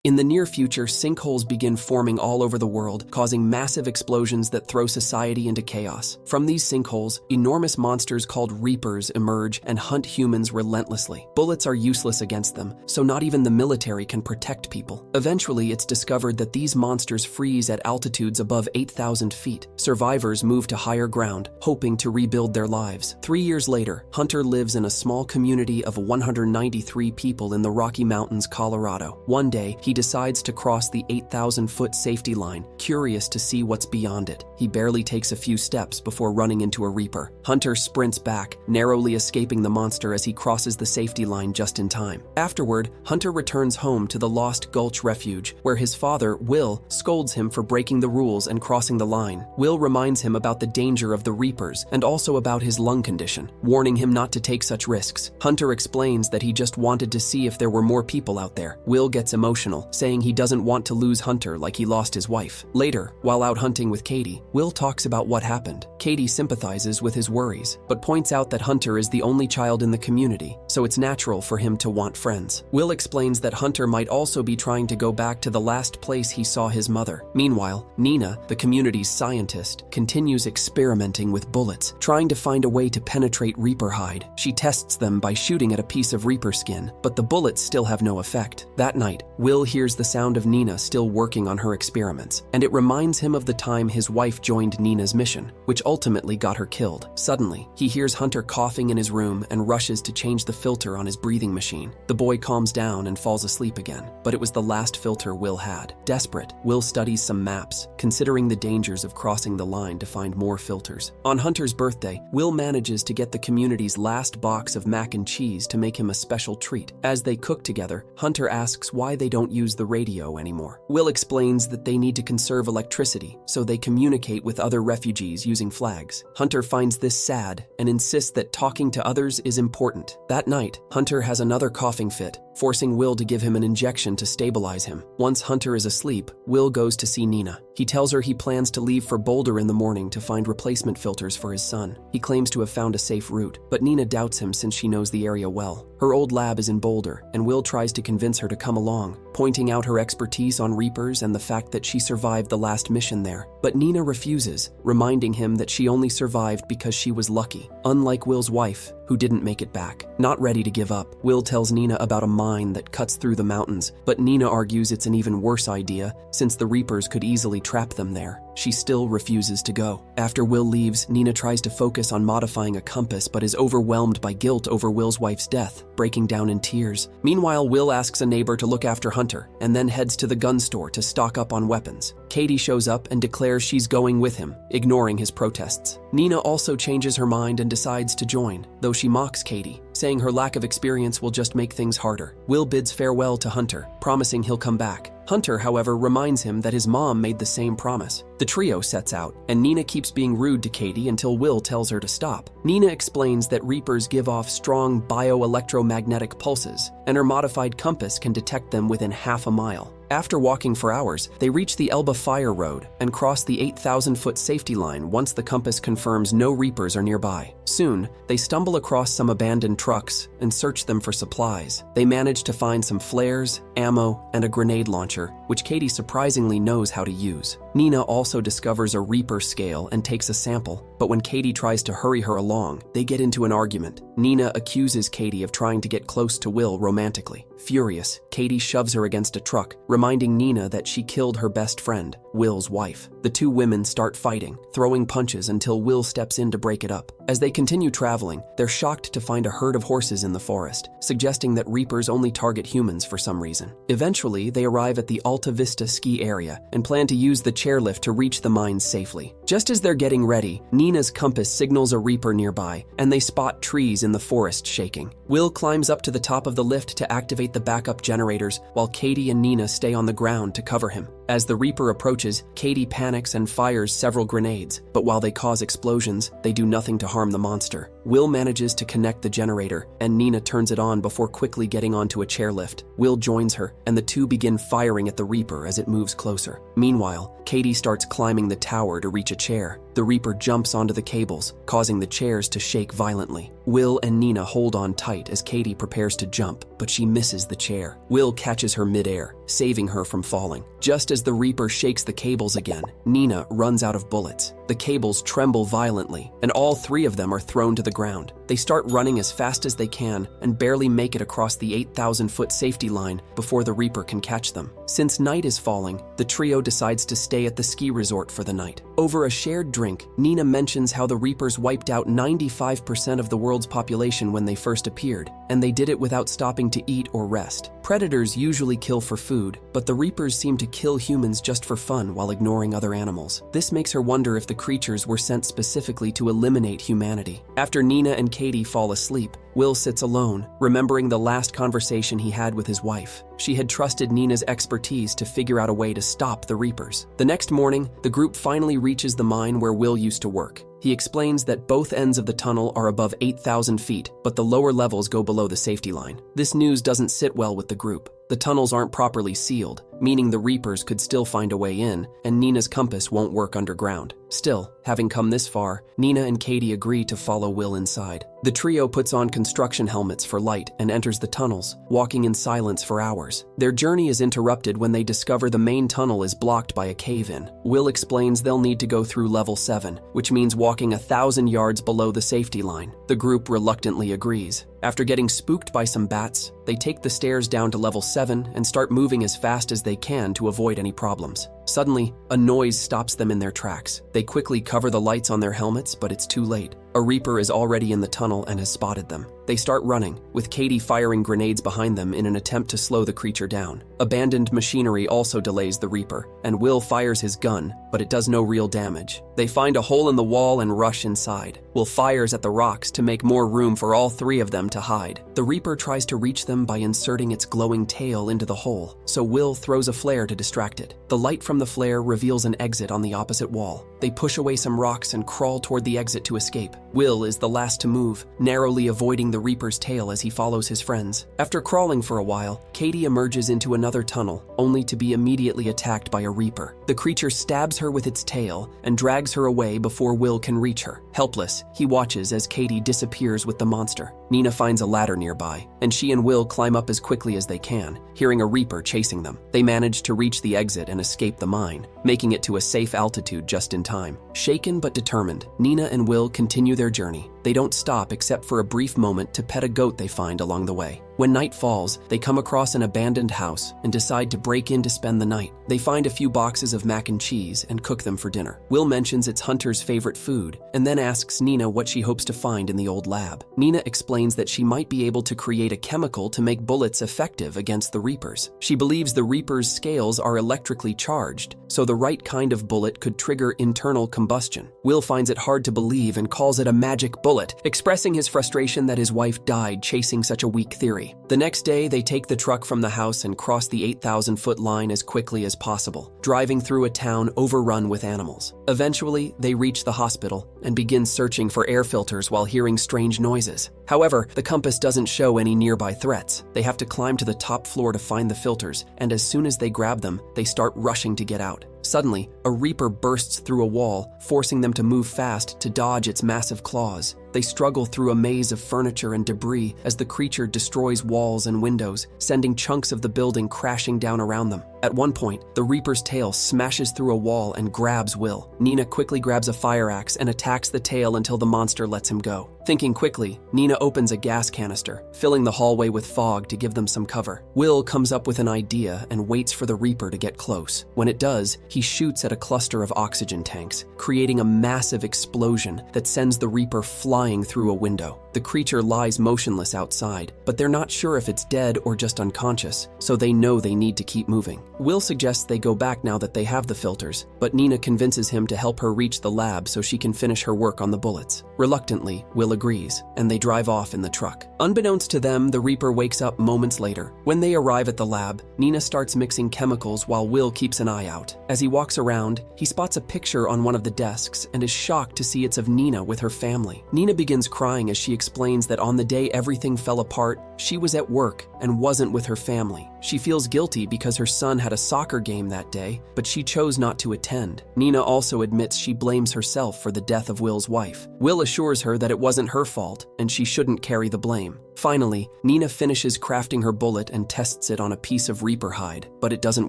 In the near future, sinkholes begin forming all over the world, causing massive explosions that throw society into chaos. From these sinkholes, enormous monsters called reapers emerge and hunt humans relentlessly. Bullets are useless against them, so not even the military can protect people. Eventually, it's discovered that these monsters freeze at altitudes above 8,000 feet. Survivors move to higher ground, hoping to rebuild their lives. 3 years later, Hunter lives in a small community of 193 people in the Rocky Mountains, Colorado. One day, he decides to cross the 8,000-foot safety line, curious to see what's beyond it. He barely takes a few steps before running into a reaper. Hunter sprints back, narrowly escaping the monster as he crosses the safety line just in time. Afterward, Hunter returns home to the Lost Gulch Refuge, where his father, Will, scolds him for breaking the rules and crossing the line. Will reminds him about the danger of the reapers and also about his lung condition, warning him not to take such risks. Hunter explains that he just wanted to see if there were more people out there. Will gets emotional, saying he doesn't want to lose Hunter like he lost his wife. Later, while out hunting with Katie, Will talks about what happened. Katie sympathizes with his worries, but points out that Hunter is the only child in the community, so it's natural for him to want friends. Will explains that Hunter might also be trying to go back to the last place he saw his mother. Meanwhile, Nina, the community's scientist, continues experimenting with bullets, trying to find a way to penetrate reaper hide. She tests them by shooting at a piece of reaper skin, but the bullets still have no effect. That night, Will hears the sound of Nina still working on her experiments, and it reminds him of the time his wife joined Nina's mission, which ultimately got her killed. Suddenly, he hears Hunter coughing in his room and rushes to change the filter on his breathing machine. The boy calms down and falls asleep again, but it was the last filter Will had. Desperate, Will studies some maps, considering the dangers of crossing the line to find more filters. On Hunter's birthday, Will manages to get the community's last box of mac and cheese to make him a special treat. As they cook together, Hunter asks why they don't use the radio anymore. Will explains that they need to conserve electricity, so they communicate with other refugees using flags. Hunter finds this sad and insists that talking to others is important. That night, Hunter has another coughing fit, forcing Will to give him an injection to stabilize him. Once Hunter is asleep, Will goes to see Nina. He tells her he plans to leave for Boulder in the morning to find replacement filters for his son. He claims to have found a safe route, but Nina doubts him since she knows the area well. Her old lab is in Boulder, and Will tries to convince her to come along, pointing out her expertise on reapers and the fact that she survived the last mission there. But Nina refuses, reminding him that she only survived because she was lucky, unlike Will's wife, who didn't make it back. Not ready to give up, Will tells Nina about a mine that cuts through the mountains, but Nina argues it's an even worse idea since the reapers could easily trap them there. She still refuses to go. After Will leaves, Nina tries to focus on modifying a compass but is overwhelmed by guilt over Will's wife's death, breaking down in tears. Meanwhile, Will asks a neighbor to look after Hunter and then heads to the gun store to stock up on weapons. Katie shows up and declares she's going with him, ignoring his protests. Nina also changes her mind and decides to join, though she mocks Katie, saying her lack of experience will just make things harder. Will bids farewell to Hunter, promising he'll come back. Hunter, however, reminds him that his mom made the same promise. The trio sets out, and Nina keeps being rude to Katie until Will tells her to stop. Nina explains that reapers give off strong bioelectromagnetic pulses, and her modified compass can detect them within half a mile. After walking for hours, they reach the Elba Fire Road and cross the 8,000-foot safety line once the compass confirms no reapers are nearby. Soon, they stumble across some abandoned trucks and search them for supplies. They manage to find some flares, ammo, and a grenade launcher, which Katie surprisingly knows how to use. Nina also discovers a reaper scale and takes a sample, but when Katie tries to hurry her along, they get into an argument. Nina accuses Katie of trying to get close to Will romantically. Furious, Katie shoves her against a truck, reminding Nina that she killed her best friend, Will's wife. The two women start fighting, throwing punches until Will steps in to break it up. As they continue traveling, they're shocked to find a herd of horses in the forest, suggesting that reapers only target humans for some reason. Eventually, they arrive at the Alta Vista ski area and plan to use the chairlift to reach the mines safely. Just as they're getting ready, Nina's compass signals a reaper nearby, and they spot trees in the forest shaking. Will climbs up to the top of the lift to activate the backup generators, while Katie and Nina stay on the ground to cover him. As the Reaper approaches, Katie panics and fires several grenades, but while they cause explosions, they do nothing to harm the monster. Will manages to connect the generator, and Nina turns it on before quickly getting onto a chairlift. Will joins her, and the two begin firing at the Reaper as it moves closer. Meanwhile, Katie starts climbing the tower to reach a chair. The Reaper jumps onto the cables, causing the chairs to shake violently. Will and Nina hold on tight as Katie prepares to jump, but she misses the chair. Will catches her midair, saving her from falling. Just as the Reaper shakes the cables again, Nina runs out of bullets. The cables tremble violently, and all three of them are thrown to the ground. They start running as fast as they can and barely make it across the 8,000-foot safety line before the Reaper can catch them. Since night is falling, the trio decides to stay at the ski resort for the night. Over a shared drink, Nina mentions how the Reapers wiped out 95% of the world's population when they first appeared, and they did it without stopping to eat or rest. Predators usually kill for food, but the Reapers seem to kill humans just for fun while ignoring other animals. This makes her wonder if the creatures were sent specifically to eliminate humanity. After Nina and Katie fall asleep, Will sits alone, remembering the last conversation he had with his wife. She had trusted Nina's expertise to figure out a way to stop the Reapers. The next morning, the group finally reaches the mine where Will used to work. He explains that both ends of the tunnel are above 8,000 feet, but the lower levels go below the safety line. This news doesn't sit well with the group. The tunnels aren't properly sealed, meaning the Reapers could still find a way in, and Nina's compass won't work underground. Still, having come this far, Nina and Katie agree to follow Will inside. The trio puts on construction helmets for light and enters the tunnels, walking in silence for hours. Their journey is interrupted when they discover the main tunnel is blocked by a cave-in. Will explains they'll need to go through level 7, which means walking 1,000 yards below the safety line. The group reluctantly agrees. After getting spooked by some bats, they take the stairs down to level 7 and start moving as fast as they can to avoid any problems. Suddenly, a noise stops them in their tracks. They quickly cover the lights on their helmets, but it's too late. A Reaper is already in the tunnel and has spotted them. They start running, with Katie firing grenades behind them in an attempt to slow the creature down. Abandoned machinery also delays the Reaper, and Will fires his gun, but it does no real damage. They find a hole in the wall and rush inside. Will fires at the rocks to make more room for all three of them to hide. The Reaper tries to reach them by inserting its glowing tail into the hole, so Will throws a flare to distract it. The light from the flare reveals an exit on the opposite wall. They push away some rocks and crawl toward the exit to escape. Will is the last to move, narrowly avoiding the Reaper's tail as he follows his friends. After crawling for a while, Katie emerges into another tunnel, only to be immediately attacked by a Reaper. The creature stabs her with its tail and drags her away before Will can reach her. Helpless, he watches as Katie disappears with the monster. Nina finds a ladder nearby, and she and Will climb up as quickly as they can, hearing a Reaper chasing them. They manage to reach the exit and escape the mine, making it to a safe altitude just in time. Shaken but determined, Nina and Will continue their journey. They don't stop except for a brief moment to pet a goat they find along the way. When night falls, they come across an abandoned house and decide to break in to spend the night. They find a few boxes of mac and cheese and cook them for dinner. Will mentions it's Hunter's favorite food and then asks Nina what she hopes to find in the old lab. Nina explains that she might be able to create a chemical to make bullets effective against the Reapers. She believes the Reapers' scales are electrically charged, so the right kind of bullet could trigger internal combustion. Will finds it hard to believe and calls it a magic bullet, expressing his frustration that his wife died chasing such a weak theory. The next day, they take the truck from the house and cross the 8,000-foot line as quickly as possible, driving through a town overrun with animals. Eventually, they reach the hospital and begin searching for air filters while hearing strange noises. However, the compass doesn't show any nearby threats. They have to climb to the top floor to find the filters, and as soon as they grab them, they start rushing to get out. Suddenly, a Reaper bursts through a wall, forcing them to move fast to dodge its massive claws. They struggle through a maze of furniture and debris as the creature destroys walls and windows, sending chunks of the building crashing down around them. At one point, the Reaper's tail smashes through a wall and grabs Will. Nina quickly grabs a fire axe and attacks the tail until the monster lets him go. Thinking quickly, Nina opens a gas canister, filling the hallway with fog to give them some cover. Will comes up with an idea and waits for the Reaper to get close. When it does, he shoots at a cluster of oxygen tanks, creating a massive explosion that sends the Reaper flying through a window. The creature lies motionless outside, but they're not sure if it's dead or just unconscious, so they know they need to keep moving. Will suggests they go back now that they have the filters, but Nina convinces him to help her reach the lab so she can finish her work on the bullets. Reluctantly, Will agrees, and they drive off in the truck. Unbeknownst to them, the Reaper wakes up moments later. When they arrive at the lab, Nina starts mixing chemicals while Will keeps an eye out. As he walks around, he spots a picture on one of the desks and is shocked to see it's of Nina with her family. Nina begins crying as she explains that on the day everything fell apart, she was at work and wasn't with her family. She feels guilty because her son had a soccer game that day, but she chose not to attend. Nina also admits she blames herself for the death of Will's wife. Will assures her that it wasn't her fault and she shouldn't carry the blame. Finally, Nina finishes crafting her bullet and tests it on a piece of Reaper hide, but it doesn't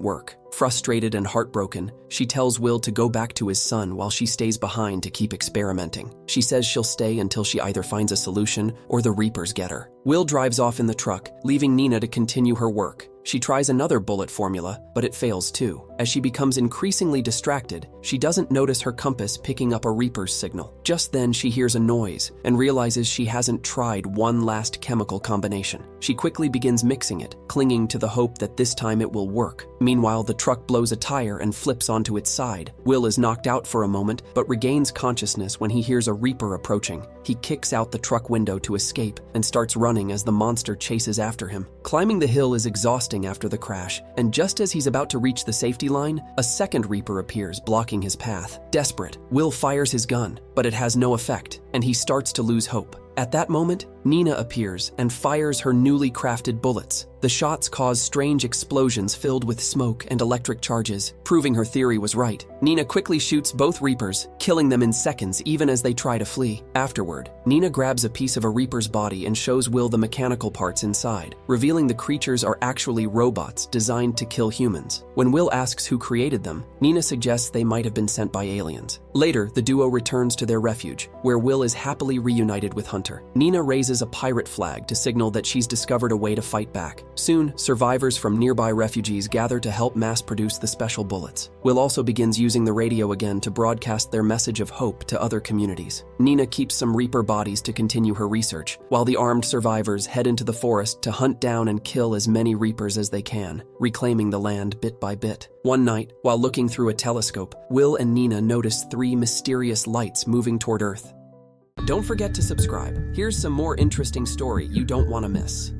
work. Frustrated and heartbroken, she tells Will to go back to his son while she stays behind to keep experimenting. She says she'll stay until she either finds a solution or the Reapers get her. Will drives off in the truck, leaving Nina to continue her work. She tries another bullet formula, but it fails too. As she becomes increasingly distracted, she doesn't notice her compass picking up a Reaper's signal. Just then, she hears a noise and realizes she hasn't tried one last chemical combination. She quickly begins mixing it, clinging to the hope that this time it will work. Meanwhile, the truck blows a tire and flips onto its side. Will is knocked out for a moment, but regains consciousness when he hears a Reaper approaching. He kicks out the truck window to escape and starts running as the monster chases after him. Climbing the hill is exhausting after the crash, and just as he's about to reach the safety line, a second Reaper appears, blocking his path. Desperate, Will fires his gun, but it has no effect, and he starts to lose hope. At that moment, Nina appears and fires her newly crafted bullets. The shots cause strange explosions filled with smoke and electric charges, proving her theory was right. Nina quickly shoots both Reapers, killing them in seconds even as they try to flee. Afterward, Nina grabs a piece of a Reaper's body and shows Will the mechanical parts inside, revealing the creatures are actually robots designed to kill humans. When Will asks who created them, Nina suggests they might have been sent by aliens. Later, the duo returns to their refuge, where Will is happily reunited with Hunter. Nina raises a pirate flag to signal that she's discovered a way to fight back. Soon, survivors from nearby refugees gather to help mass-produce the special bullets. Will also begins using the radio again to broadcast their message of hope to other communities. Nina keeps some Reaper bodies to continue her research, while the armed survivors head into the forest to hunt down and kill as many Reapers as they can, reclaiming the land bit by bit. One night, while looking through a telescope, Will and Nina notice 3 mysterious lights moving toward Earth. Don't forget to subscribe. Here's some more interesting story you don't want to miss.